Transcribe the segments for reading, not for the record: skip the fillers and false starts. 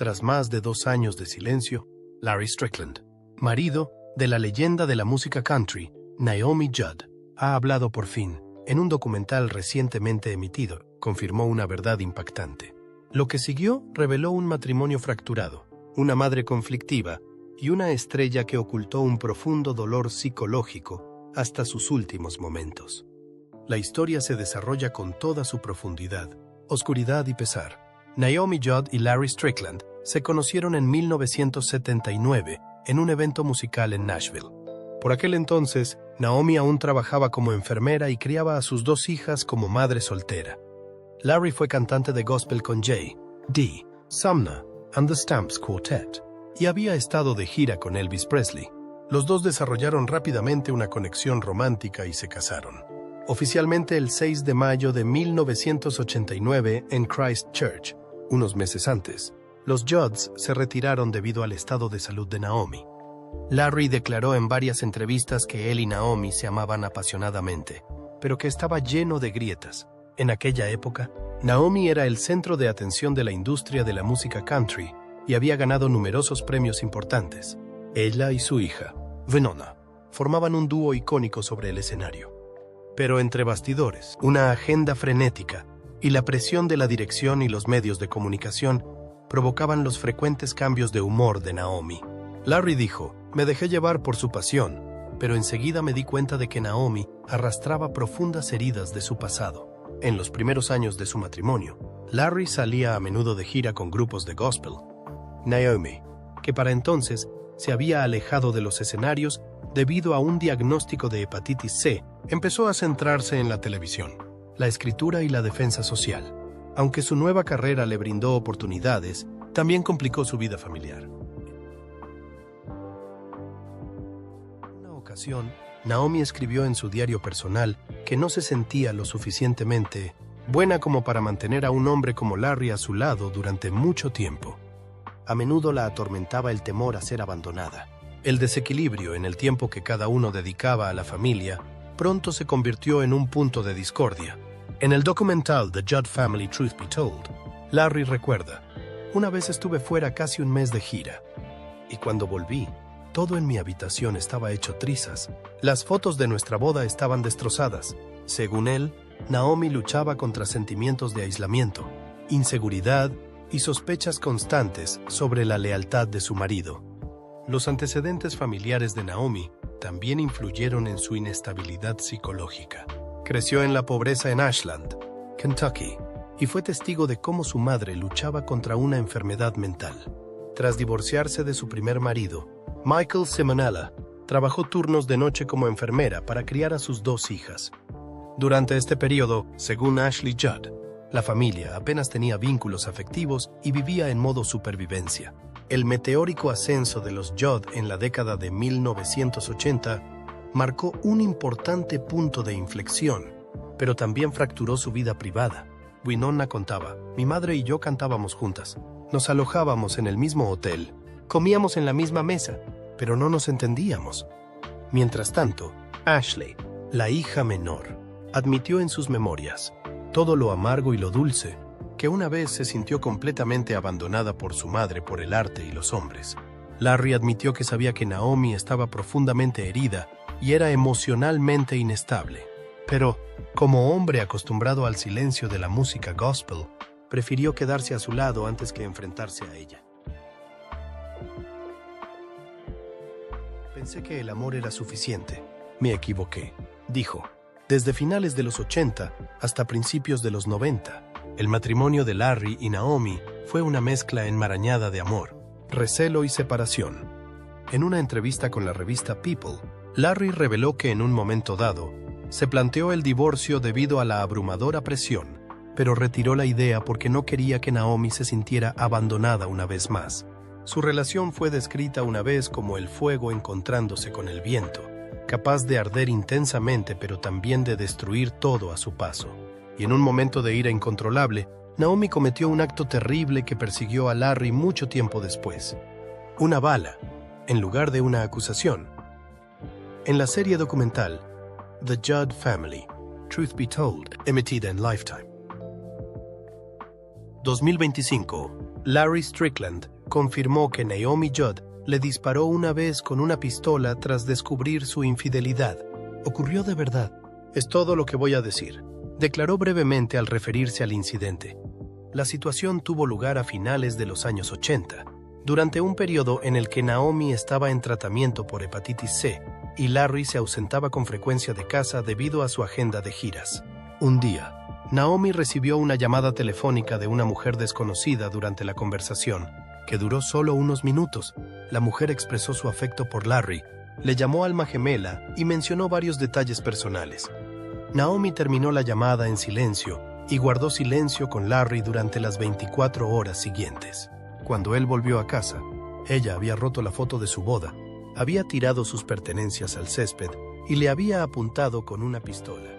tras más de 2 años de silencio, Larry Strickland, marido de la leyenda de la música country, Naomi Judd, ha hablado por fin. En un documental recientemente emitido, confirmó una verdad impactante. Lo que siguió reveló un matrimonio fracturado, una madre conflictiva y una estrella que ocultó un profundo dolor psicológico hasta sus últimos momentos. La historia se desarrolla con toda su profundidad, oscuridad y pesar. Naomi Judd y Larry Strickland se conocieron en 1979 en un evento musical en Nashville. Por aquel entonces, Naomi aún trabajaba como enfermera y criaba a sus 2 hijas como madre soltera. Larry fue cantante de gospel con J. D. Sumner and the Stamps Quartet y había estado de gira con Elvis Presley. Los dos desarrollaron rápidamente una conexión romántica y se casaron. Oficialmente el 6 de mayo de 1989 en Christchurch. Unos meses antes, los Judds se retiraron debido al estado de salud de Naomi. Larry declaró en varias entrevistas que él y Naomi se amaban apasionadamente, pero que estaba lleno de grietas. En aquella época, Naomi era el centro de atención de la industria de la música country y había ganado numerosos premios importantes. Ella y su hija, Venona, formaban un dúo icónico sobre el escenario. Pero entre bastidores, una agenda frenética y la presión de la dirección y los medios de comunicación provocaban los frecuentes cambios de humor de Naomi. Larry dijo: "Me dejé llevar por su pasión, pero enseguida me di cuenta de que Naomi arrastraba profundas heridas de su pasado". En los primeros años de su matrimonio, Larry salía a menudo de gira con grupos de gospel. Naomi, que para entonces se había alejado de los escenarios debido a un diagnóstico de hepatitis C, empezó a centrarse en la televisión, la escritura y la defensa social. Aunque su nueva carrera le brindó oportunidades, también complicó su vida familiar. En una ocasión, Naomi escribió en su diario personal que no se sentía lo suficientemente buena como para mantener a un hombre como Larry a su lado durante mucho tiempo. A menudo la atormentaba el temor a ser abandonada. El desequilibrio en el tiempo que cada uno dedicaba a la familia pronto se convirtió en un punto de discordia. En el documental The Judd Family Truth Be Told, Larry recuerda: "Una vez estuve fuera casi un mes de gira, y cuando volví, todo en mi habitación estaba hecho trizas. Las fotos de nuestra boda estaban destrozadas". Según él, Naomi luchaba contra sentimientos de aislamiento, inseguridad y sospechas constantes sobre la lealtad de su marido. Los antecedentes familiares de Naomi también influyeron en su inestabilidad psicológica. Creció en la pobreza en Ashland, Kentucky, y fue testigo de cómo su madre luchaba contra una enfermedad mental. Tras divorciarse de su primer marido, Michael Simonella trabajó turnos de noche como enfermera para criar a sus 2 hijas. Durante este periodo, según Ashley Judd, la familia apenas tenía vínculos afectivos y vivía en modo supervivencia. El meteórico ascenso de los Judd en la década de 1980 marcó un importante punto de inflexión, pero también fracturó su vida privada. Winona contaba: "Mi madre y yo cantábamos juntas, nos alojábamos en el mismo hotel, comíamos en la misma mesa, pero no nos entendíamos". Mientras tanto, Ashley, la hija menor, admitió en sus memorias todo lo amargo y lo dulce, que una vez se sintió completamente abandonada por su madre por el arte y los hombres. Larry admitió que sabía que Naomi estaba profundamente herida y era emocionalmente inestable, pero, como hombre acostumbrado al silencio de la música gospel, prefirió quedarse a su lado antes que enfrentarse a ella. "Pensé que el amor era suficiente. Me equivoqué", dijo. Desde finales de los 80 hasta principios de los 90, el matrimonio de Larry y Naomi fue una mezcla enmarañada de amor, recelo y separación. En una entrevista con la revista People, Larry reveló que en un momento dado se planteó el divorcio debido a la abrumadora presión, pero retiró la idea porque no quería que Naomi se sintiera abandonada una vez más. Su relación fue descrita una vez como el fuego encontrándose con el viento, capaz de arder intensamente pero también de destruir todo a su paso. Y en un momento de ira incontrolable, Naomi cometió un acto terrible que persiguió a Larry mucho tiempo después: una bala, en lugar de una acusación. En la serie documental The Judd Family, Truth Be Told, emitida en Lifetime. 2025. Larry Strickland confirmó que Naomi Judd le disparó una vez con una pistola tras descubrir su infidelidad. Ocurrió de verdad. Es todo lo que voy a decir, declaró brevemente al referirse al incidente. La situación tuvo lugar a finales de los años 80, durante un periodo en el que Naomi estaba en tratamiento por hepatitis C y Larry se ausentaba con frecuencia de casa debido a su agenda de giras. Un día, Naomi recibió una llamada telefónica de una mujer desconocida durante la conversación, que duró solo unos minutos. La mujer expresó su afecto por Larry, le llamó alma gemela y mencionó varios detalles personales. Naomi terminó la llamada en silencio y guardó silencio con Larry durante las 24 horas siguientes. Cuando él volvió a casa, ella había roto la foto de su boda, había tirado sus pertenencias al césped y le había apuntado con una pistola.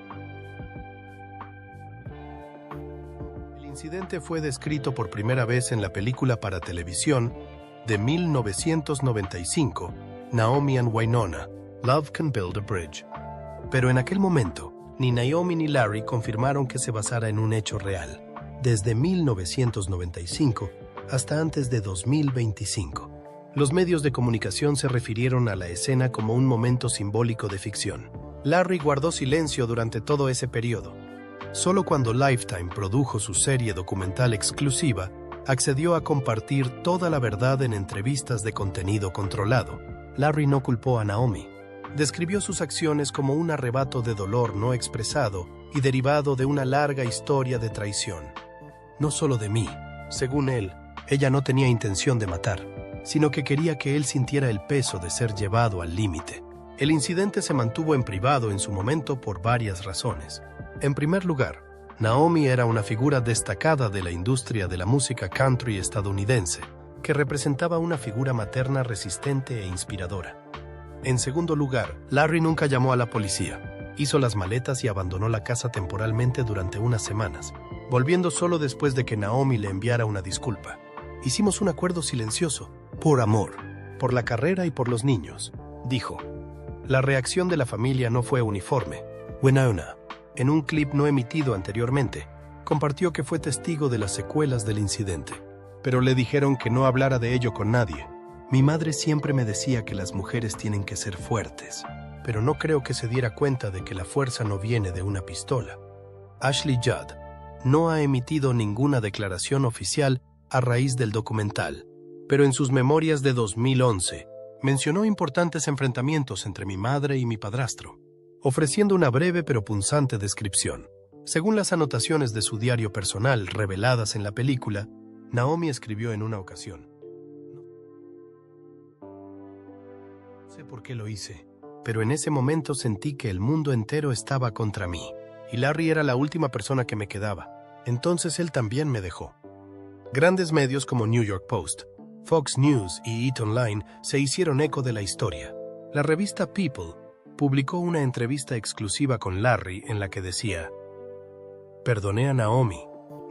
El incidente fue descrito por primera vez en la película para televisión de 1995, Naomi and Wynonna, Love Can Build a Bridge. Pero en aquel momento, ni Naomi ni Larry confirmaron que se basara en un hecho real, desde 1995 hasta antes de 2025. Los medios de comunicación se refirieron a la escena como un momento simbólico de ficción. Larry guardó silencio durante todo ese periodo. Solo cuando Lifetime produjo su serie documental exclusiva, accedió a compartir toda la verdad en entrevistas de contenido controlado. Larry no culpó a Naomi. Describió sus acciones como un arrebato de dolor no expresado y derivado de una larga historia de traición. No solo de mí. Según él, ella no tenía intención de matar, sino que quería que él sintiera el peso de ser llevado al límite. El incidente se mantuvo en privado en su momento por varias razones. En primer lugar, Naomi era una figura destacada de la industria de la música country estadounidense, que representaba una figura materna resistente e inspiradora. En segundo lugar, Larry nunca llamó a la policía, hizo las maletas y abandonó la casa temporalmente durante unas semanas, volviendo solo después de que Naomi le enviara una disculpa. Hicimos un acuerdo silencioso, por amor, por la carrera y por los niños, dijo. La reacción de la familia no fue uniforme. Wynonna, en un clip no emitido anteriormente, compartió que fue testigo de las secuelas del incidente, pero le dijeron que no hablara de ello con nadie. Mi madre siempre me decía que las mujeres tienen que ser fuertes, pero no creo que se diera cuenta de que la fuerza no viene de una pistola. Ashley Judd no ha emitido ninguna declaración oficial a raíz del documental, pero en sus memorias de 2011 mencionó importantes enfrentamientos entre mi madre y mi padrastro, ofreciendo una breve pero punzante descripción. Según las anotaciones de su diario personal reveladas en la película, Naomi escribió en una ocasión: "No sé por qué lo hice, pero en ese momento sentí que el mundo entero estaba contra mí, y Larry era la última persona que me quedaba. Entonces él también me dejó". Grandes medios como New York Post, Fox News y It Online se hicieron eco de la historia. La revista People publicó una entrevista exclusiva con Larry en la que decía: "Perdoné a Naomi,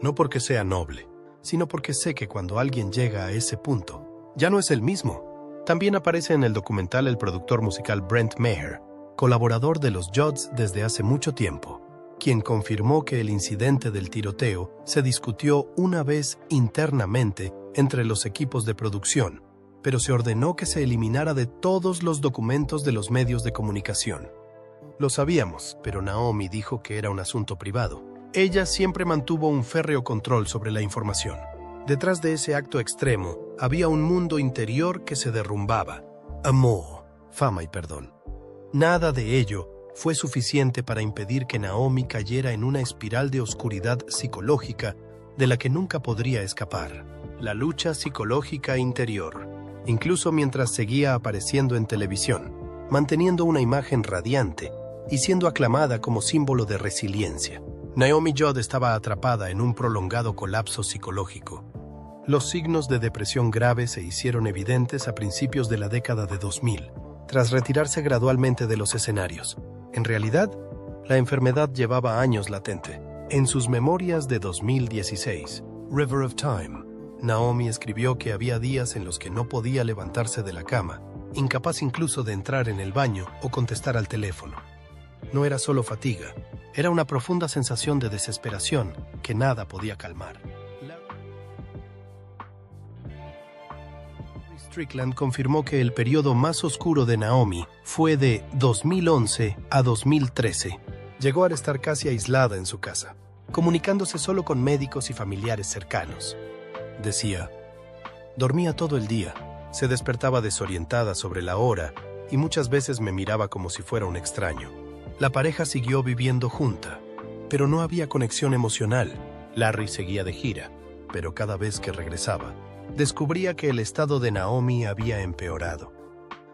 no porque sea noble, sino porque sé que cuando alguien llega a ese punto, ya no es el mismo". También aparece en el documental el productor musical Brent Maher, colaborador de los Judds desde hace mucho tiempo, quien confirmó que el incidente del tiroteo se discutió una vez internamente entre los equipos de producción, pero se ordenó que se eliminara de todos los documentos de los medios de comunicación. Lo sabíamos, pero Naomi dijo que era un asunto privado. Ella siempre mantuvo un férreo control sobre la información. Detrás de ese acto extremo había un mundo interior que se derrumbaba. Amor, fama y perdón. Nada de ello fue suficiente para impedir que Naomi cayera en una espiral de oscuridad psicológica de la que nunca podría escapar. La lucha psicológica interior, incluso mientras seguía apareciendo en televisión, manteniendo una imagen radiante y siendo aclamada como símbolo de resiliencia. Naomi Judd estaba atrapada en un prolongado colapso psicológico. Los signos de depresión grave se hicieron evidentes a principios de la década de 2000, tras retirarse gradualmente de los escenarios. En realidad, la enfermedad llevaba años latente. En sus memorias de 2016, River of Time, Naomi escribió que había días en los que no podía levantarse de la cama, incapaz incluso de entrar en el baño o contestar al teléfono. No era solo fatiga, era una profunda sensación de desesperación que nada podía calmar. Strickland confirmó que el periodo más oscuro de Naomi fue de 2011 a 2013. Llegó a estar casi aislada en su casa, comunicándose solo con médicos y familiares cercanos. Decía, dormía todo el día, se despertaba desorientada sobre la hora y muchas veces me miraba como si fuera un extraño. La pareja siguió viviendo junta, pero no había conexión emocional. Larry seguía de gira, pero cada vez que regresaba, descubría que el estado de Naomi había empeorado.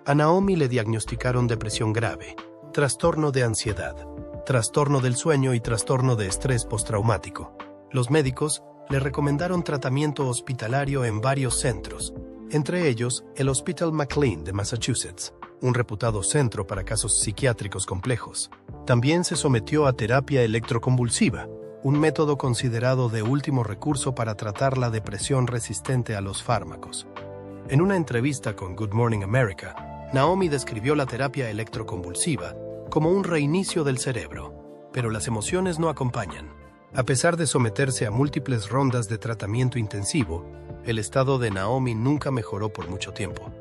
A Naomi le diagnosticaron depresión grave, trastorno de ansiedad, trastorno del sueño y trastorno de estrés postraumático. Los médicos le recomendaron tratamiento hospitalario en varios centros, entre ellos el Hospital McLean de Massachusetts, un reputado centro para casos psiquiátricos complejos. También se sometió a terapia electroconvulsiva, un método considerado de último recurso para tratar la depresión resistente a los fármacos. En una entrevista con Good Morning America, Naomi describió la terapia electroconvulsiva como un reinicio del cerebro, pero las emociones no acompañan. A pesar de someterse a múltiples rondas de tratamiento intensivo, el estado de Naomi nunca mejoró por mucho tiempo.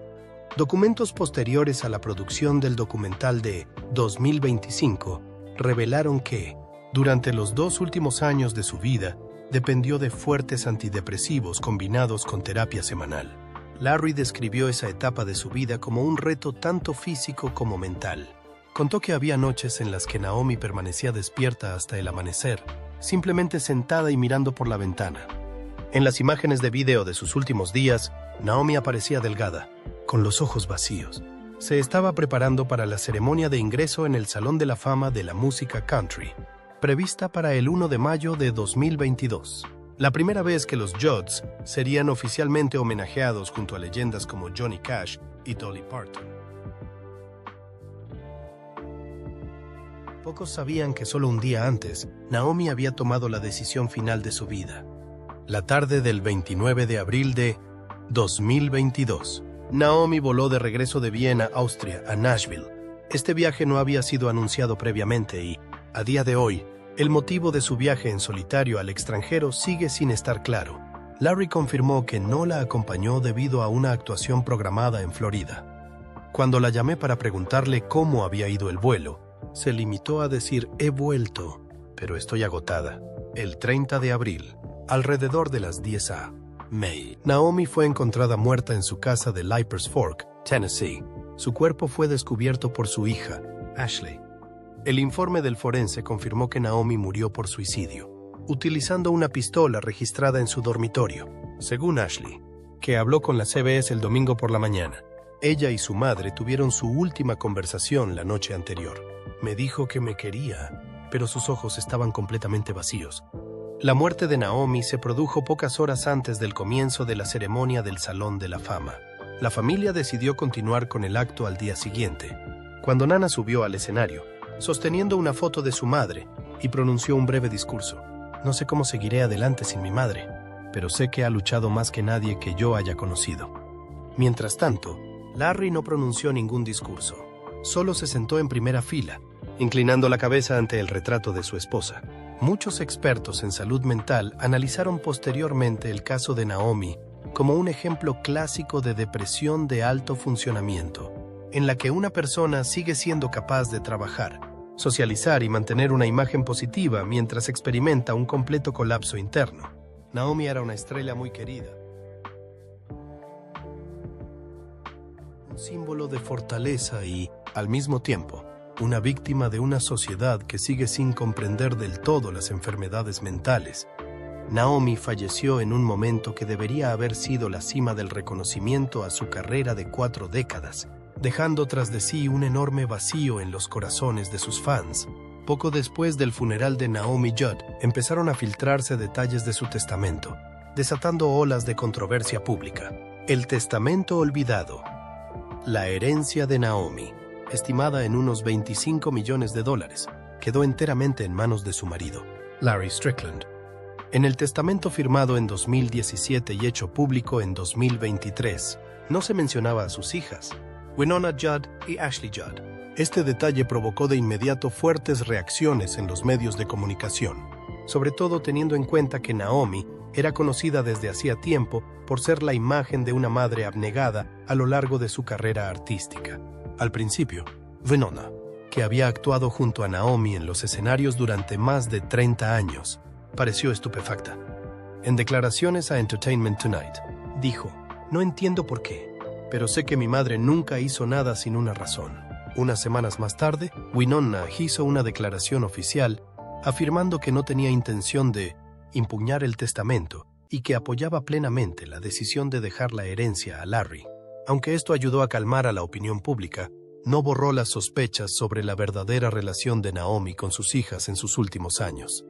Documentos posteriores a la producción del documental de 2025 revelaron que, durante los 2 últimos años de su vida, dependió de fuertes antidepresivos combinados con terapia semanal. Larry describió esa etapa de su vida como un reto tanto físico como mental. Contó que había noches en las que Naomi permanecía despierta hasta el amanecer, simplemente sentada y mirando por la ventana. En las imágenes de vídeo de sus últimos días, Naomi aparecía delgada, con los ojos vacíos. Se estaba preparando para la ceremonia de ingreso en el Salón de la Fama de la Música Country, prevista para el 1 de mayo de 2022. La primera vez que los Judds serían oficialmente homenajeados junto a leyendas como Johnny Cash y Dolly Parton. Pocos sabían que solo un día antes, Naomi había tomado la decisión final de su vida. La tarde del 29 de abril de 2022, Naomi voló de regreso de Viena, Austria, a Nashville. Este viaje no había sido anunciado previamente y, a día de hoy, el motivo de su viaje en solitario al extranjero sigue sin estar claro. Larry confirmó que no la acompañó debido a una actuación programada en Florida. Cuando la llamé para preguntarle cómo había ido el vuelo, se limitó a decir: he vuelto, pero estoy agotada. El 30 de abril, alrededor de las 10 a.m., Naomi fue encontrada muerta en su casa de Leiper's Fork, Tennessee. Su cuerpo fue descubierto por su hija, Ashley. El informe del forense confirmó que Naomi murió por suicidio, utilizando una pistola registrada en su dormitorio, según Ashley, que habló con la CBS el domingo por la mañana. Ella y su madre tuvieron su última conversación la noche anterior. Me dijo que me quería, pero sus ojos estaban completamente vacíos. La muerte de Naomi se produjo pocas horas antes del comienzo de la ceremonia del Salón de la Fama. La familia decidió continuar con el acto al día siguiente, cuando Nana subió al escenario, sosteniendo una foto de su madre, y pronunció un breve discurso. No sé cómo seguiré adelante sin mi madre, pero sé que ha luchado más que nadie que yo haya conocido. Mientras tanto, Larry no pronunció ningún discurso. Solo se sentó en primera fila, inclinando la cabeza ante el retrato de su esposa. Muchos expertos en salud mental analizaron posteriormente el caso de Naomi como un ejemplo clásico de depresión de alto funcionamiento, en la que una persona sigue siendo capaz de trabajar, socializar y mantener una imagen positiva mientras experimenta un completo colapso interno. Naomi era una estrella muy querida, un símbolo de fortaleza y, al mismo tiempo, una víctima de una sociedad que sigue sin comprender del todo las enfermedades mentales. Naomi falleció en un momento que debería haber sido la cima del reconocimiento a su carrera de 4 décadas, dejando tras de sí un enorme vacío en los corazones de sus fans. Poco después del funeral de Naomi Judd, empezaron a filtrarse detalles de su testamento, desatando olas de controversia pública. El testamento olvidado. La herencia de Naomi, estimada en unos $25 millones, quedó enteramente en manos de su marido, Larry Strickland. En el testamento firmado en 2017 y hecho público en 2023, no se mencionaba a sus hijas, Winona Judd y Ashley Judd. Este detalle provocó de inmediato fuertes reacciones en los medios de comunicación, sobre todo teniendo en cuenta que Naomi era conocida desde hacía tiempo por ser la imagen de una madre abnegada a lo largo de su carrera artística. Al principio, Wynonna, que había actuado junto a Naomi en los escenarios durante más de 30 años, pareció estupefacta. En declaraciones a Entertainment Tonight, dijo: "No entiendo por qué, pero sé que mi madre nunca hizo nada sin una razón". Unas semanas más tarde, Wynonna hizo una declaración oficial afirmando que no tenía intención de impugnar el testamento y que apoyaba plenamente la decisión de dejar la herencia a Larry. Aunque esto ayudó a calmar a la opinión pública, no borró las sospechas sobre la verdadera relación de Naomi con sus hijas en sus últimos años.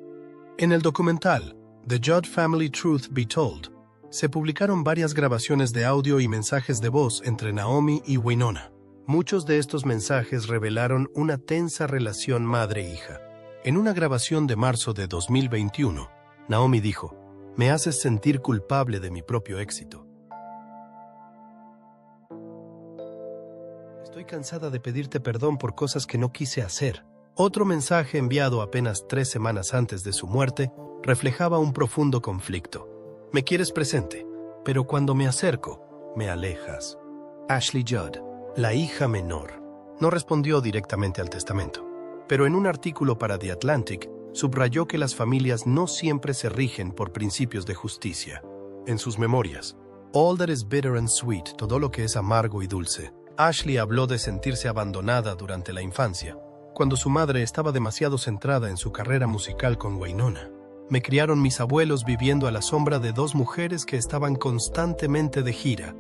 En el documental The Judd Family Truth Be Told, se publicaron varias grabaciones de audio y mensajes de voz entre Naomi y Wynonna. Muchos de estos mensajes revelaron una tensa relación madre-hija. En una grabación de marzo de 2021, Naomi dijo: "Me haces sentir culpable de mi propio éxito. Estoy cansada de pedirte perdón por cosas que no quise hacer". Otro mensaje enviado apenas 3 semanas antes de su muerte reflejaba un profundo conflicto. "Me quieres presente, pero cuando me acerco, me alejas". Ashley Judd, la hija menor, no respondió directamente al testamento, pero en un artículo para The Atlantic subrayó que las familias no siempre se rigen por principios de justicia. En sus memorias, All That Is Bitter and Sweet, todo lo que es amargo y dulce, Ashley habló de sentirse abandonada durante la infancia, cuando su madre estaba demasiado centrada en su carrera musical con Wynonna. "Me criaron mis abuelos viviendo a la sombra de 2 mujeres que estaban constantemente de gira".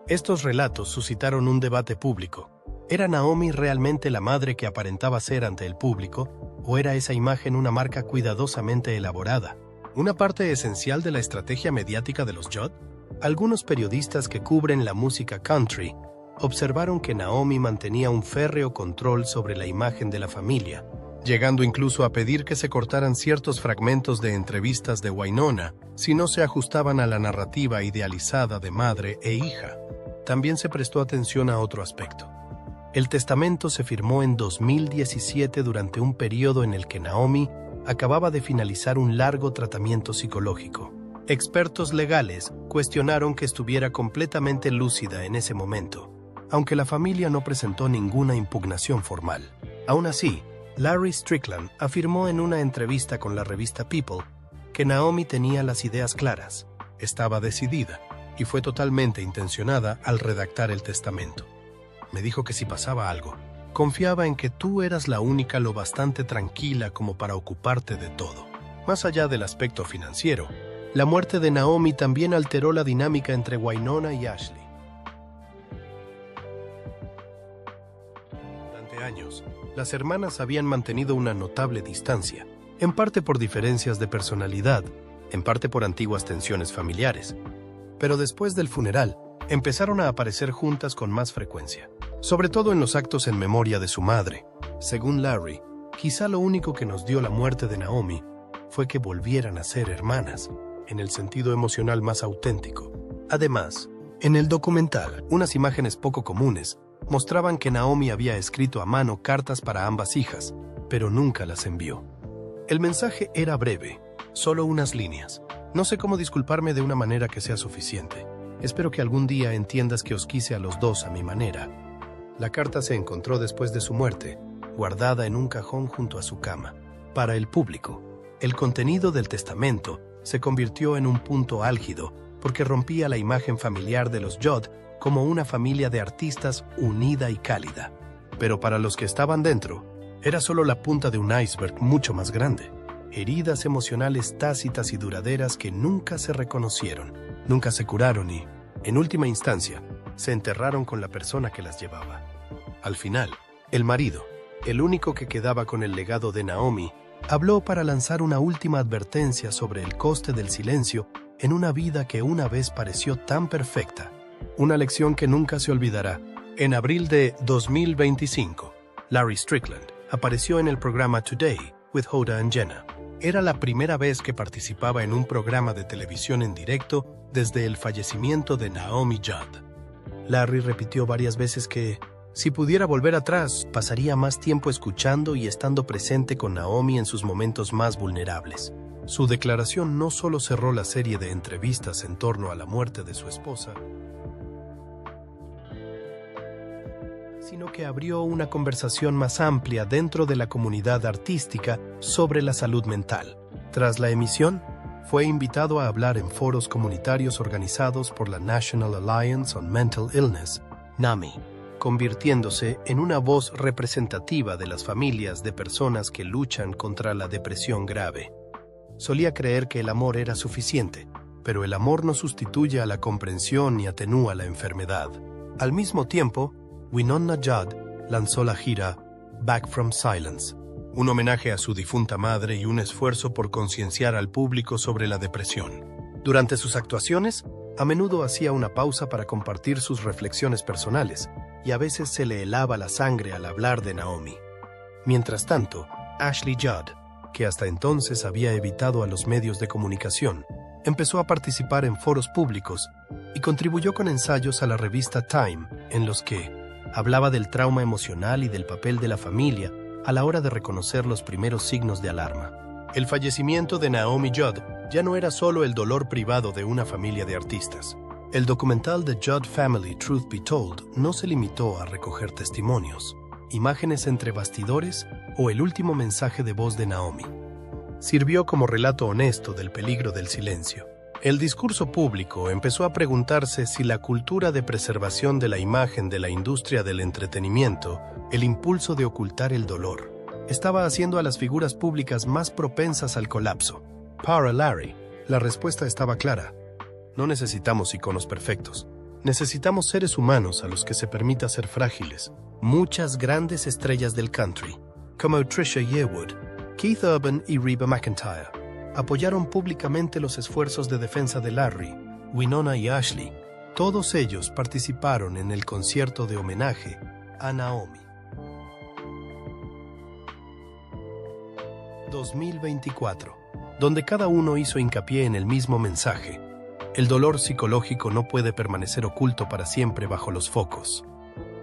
Estos relatos suscitaron un debate público. ¿Era Naomi realmente la madre que aparentaba ser ante el público, o era esa imagen una marca cuidadosamente elaborada? ¿Una parte esencial de la estrategia mediática de los Judd? Algunos periodistas que cubren la música country observaron que Naomi mantenía un férreo control sobre la imagen de la familia, llegando incluso a pedir que se cortaran ciertos fragmentos de entrevistas de Wynonna si no se ajustaban a la narrativa idealizada de madre e hija. También se prestó atención a otro aspecto. El testamento se firmó en 2017 durante un periodo en el que Naomi acababa de finalizar un largo tratamiento psicológico. Expertos legales cuestionaron que estuviera completamente lúcida en ese momento, aunque la familia no presentó ninguna impugnación formal. Aún así, Larry Strickland afirmó en una entrevista con la revista People que Naomi tenía las ideas claras, estaba decidida y fue totalmente intencionada al redactar el testamento. "Me dijo que si pasaba algo, confiaba en que tú eras la única lo bastante tranquila como para ocuparte de todo". Más allá del aspecto financiero, la muerte de Naomi también alteró la dinámica entre Wynonna y Ashley. Durante años, las hermanas habían mantenido una notable distancia, en parte por diferencias de personalidad, en parte por antiguas tensiones familiares. Pero después del funeral, empezaron a aparecer juntas con más frecuencia, sobre todo en los actos en memoria de su madre. Según Larry, quizá lo único que nos dio la muerte de Naomi fue que volvieran a ser hermanas, en el sentido emocional más auténtico. Además, en el documental, unas imágenes poco comunes mostraban que Naomi había escrito a mano cartas para ambas hijas, pero nunca las envió. El mensaje era breve, solo unas líneas. "No sé cómo disculparme de una manera que sea suficiente. Espero que algún día entiendas que os quise a los dos a mi manera". La carta se encontró después de su muerte, guardada en un cajón junto a su cama. Para el público, el contenido del testamento se convirtió en un punto álgido porque rompía la imagen familiar de los Judd como una familia de artistas unida y cálida. Pero para los que estaban dentro, era solo la punta de un iceberg mucho más grande. Heridas emocionales tácitas y duraderas que nunca se reconocieron, nunca se curaron y, en última instancia, se enterraron con la persona que las llevaba. Al final, el marido, el único que quedaba con el legado de Naomi, habló para lanzar una última advertencia sobre el coste del silencio en una vida que una vez pareció tan perfecta. Una lección que nunca se olvidará. En abril de 2025, Larry Strickland apareció en el programa Today with Hoda and Jenna. Era la primera vez que participaba en un programa de televisión en directo desde el fallecimiento de Naomi Judd. Larry repitió varias veces que, si pudiera volver atrás, pasaría más tiempo escuchando y estando presente con Naomi en sus momentos más vulnerables. Su declaración no solo cerró la serie de entrevistas en torno a la muerte de su esposa, sino que abrió una conversación más amplia dentro de la comunidad artística sobre la salud mental. Tras la emisión, fue invitado a hablar en foros comunitarios organizados por la National Alliance on Mental Illness, NAMI, convirtiéndose en una voz representativa de las familias de personas que luchan contra la depresión grave. Solía creer que el amor era suficiente, pero el amor no sustituye a la comprensión ni atenúa la enfermedad. Al mismo tiempo, Winona Judd lanzó la gira Back from Silence, un homenaje a su difunta madre y un esfuerzo por concienciar al público sobre la depresión. Durante sus actuaciones, a menudo hacía una pausa para compartir sus reflexiones personales, y a veces se le helaba la sangre al hablar de Naomi. Mientras tanto, Ashley Judd, que hasta entonces había evitado a los medios de comunicación, empezó a participar en foros públicos y contribuyó con ensayos a la revista Time, en los que hablaba del trauma emocional y del papel de la familia a la hora de reconocer los primeros signos de alarma. El fallecimiento de Naomi Judd ya no era solo el dolor privado de una familia de artistas. El documental The Judd Family Truth Be Told no se limitó a recoger testimonios, imágenes entre bastidores o el último mensaje de voz de Naomi. Sirvió como relato honesto del peligro del silencio. El discurso público empezó a preguntarse si la cultura de preservación de la imagen de la industria del entretenimiento, el impulso de ocultar el dolor, estaba haciendo a las figuras públicas más propensas al colapso. Para Larry, la respuesta estaba clara. No necesitamos iconos perfectos. Necesitamos seres humanos a los que se permita ser frágiles. Muchas grandes estrellas del country, como Trisha Yearwood, Keith Urban y Reba McEntire, apoyaron públicamente los esfuerzos de defensa de Larry, Winona y Ashley. Todos ellos participaron en el concierto de homenaje a Naomi. 2024, donde cada uno hizo hincapié en el mismo mensaje. El dolor psicológico no puede permanecer oculto para siempre bajo los focos.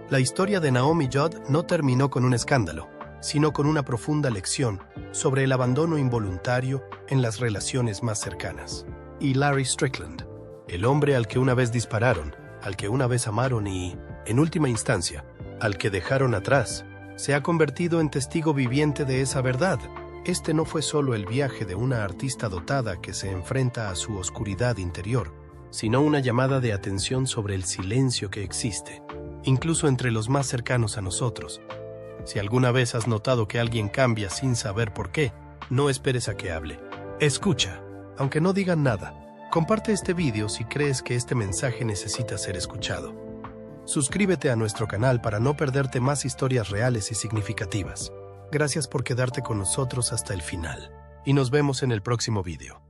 La historia de Naomi Judd no terminó con un escándalo, sino con una profunda lección sobre el abandono involuntario en las relaciones más cercanas. Y Larry Strickland, el hombre al que una vez dispararon, al que una vez amaron y, en última instancia, al que dejaron atrás, se ha convertido en testigo viviente de esa verdad. Este no fue solo el viaje de una artista dotada que se enfrenta a su oscuridad interior, sino una llamada de atención sobre el silencio que existe, incluso entre los más cercanos a nosotros. Si alguna vez has notado que alguien cambia sin saber por qué, no esperes a que hable. Escucha, aunque no digan nada. Comparte este video si crees que este mensaje necesita ser escuchado. Suscríbete a nuestro canal para no perderte más historias reales y significativas. Gracias por quedarte con nosotros hasta el final. Y nos vemos en el próximo video.